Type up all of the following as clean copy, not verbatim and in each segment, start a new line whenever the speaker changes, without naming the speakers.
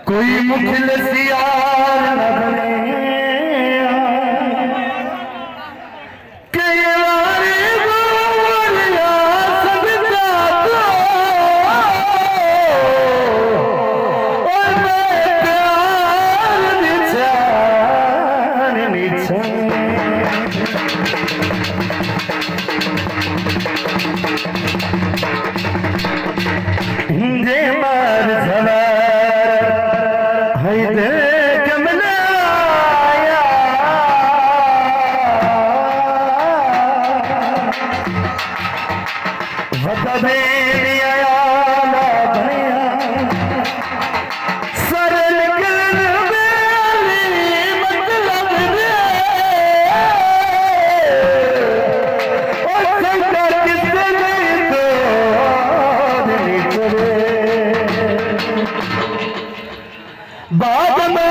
कोई मुखलिस यार न बने कई बारी बोलिया सबका तो और मैं प्यार निछान हिंदे मार झला बाद में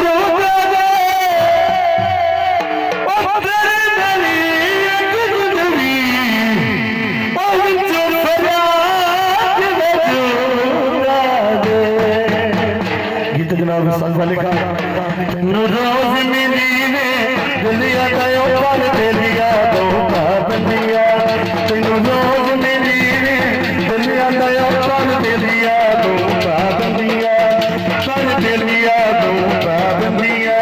गीत जनाब का रोज मिली ने दिलिया गयो पल दिलिया दो बंदिया तेनू रोज मिली ने दिलिया गयो पल दिलिया दो बंदिया पल दिलिया दो बंदिया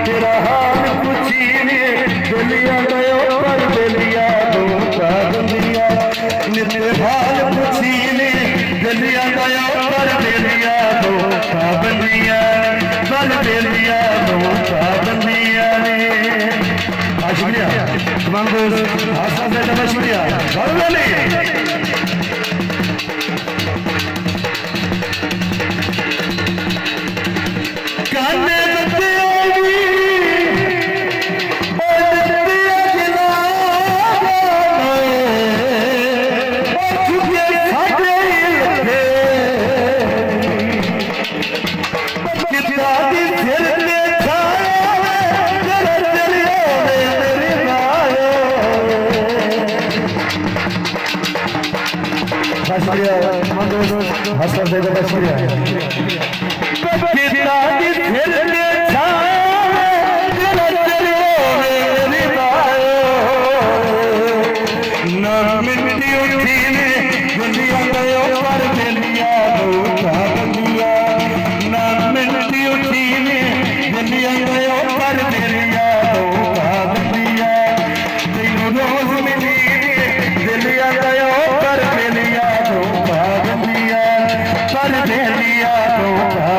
तेरा हाल पूछी ने दिलिया गयो पल दिलिया दो बंदिया नित हाल पूछी ने दिलिया गयो पल दिलिया दो बंदिया पल दिलिया दो बंदिया ने शुक्रिया तमाम दोस्त आस्था से ज्यादा शुक्रिया पर दे लिया तो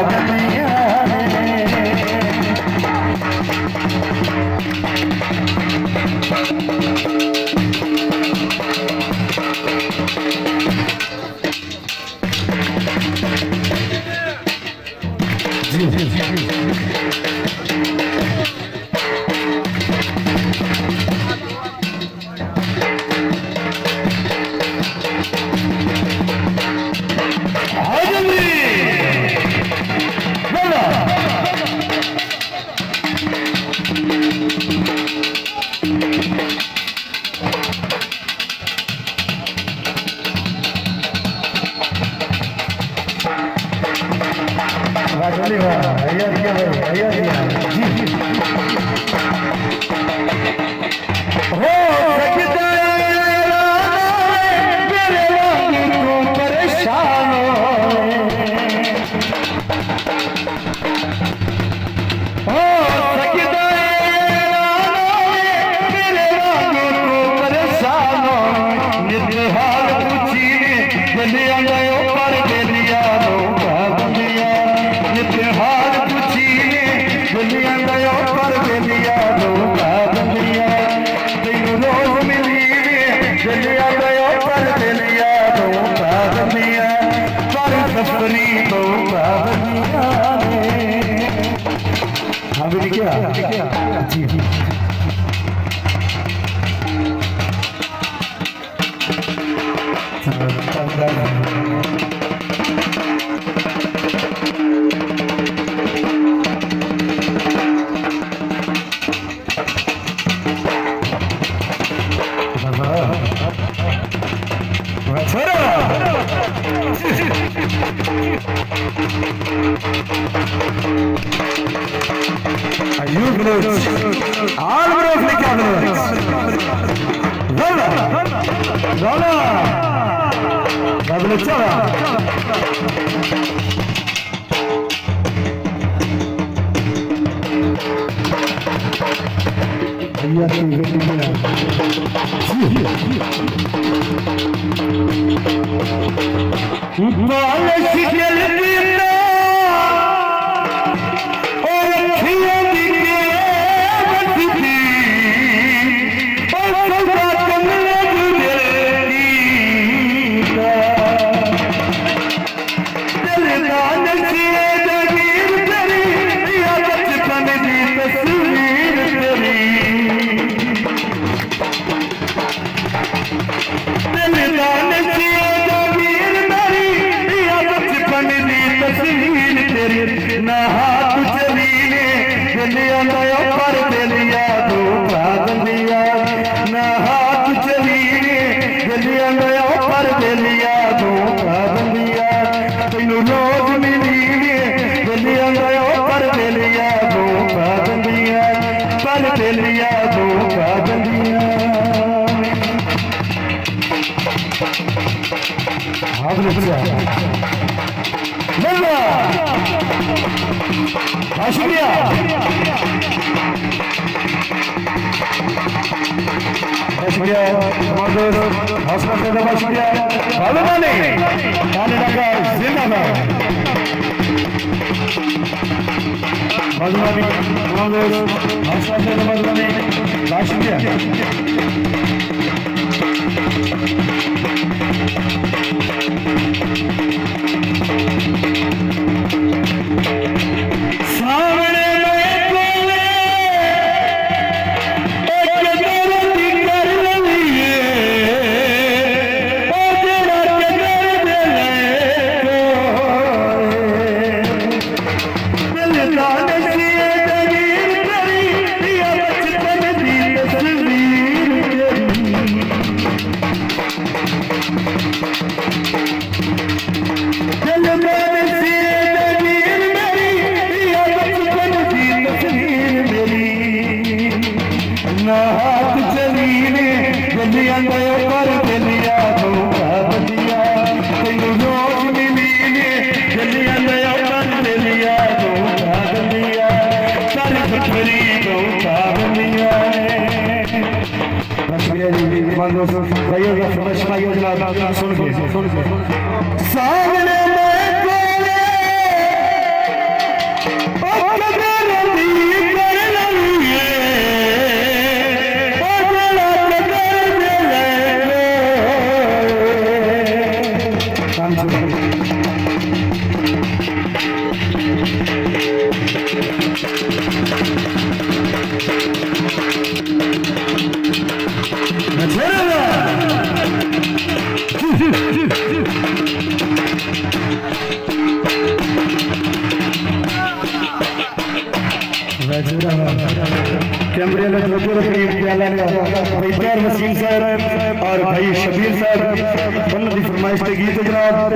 Ayub Bros, Al Bros लिखा Bros, Zala, Zala, Zala चला। भैया की बेटी मेरा, बाल शिकल पीना, और खिया दिखे बचती, और सदा कमला गुजरती का, दिलदान से जगीर तेरी, या बचपन की तस्वीर तेरी। दिलदान से जगीर मेरी, या बचपन की तस्वीर तेरी। ना हाथ चलीने दिलिया नया पर दिलिया धोखा दिलिया। ना हाथ चलीने दिलिया नया पर दिलिया धोखा दिलिया। तेनू रोज मिलीने दिलिया नया पर दिलिया धोखा दिलिया। पर दिलिया धोखा दिलिया। आप शुक्रिया शुक्रिया हौसला से दबा शुक्रिया भालूमानी कनाडा का जिंदाबाद भालूमानी हौसला से दबा भालूमानी शुक्रिया वसीम साहब और भाई शबीर साहब, उन्होंने फरमाइश गीत जनाब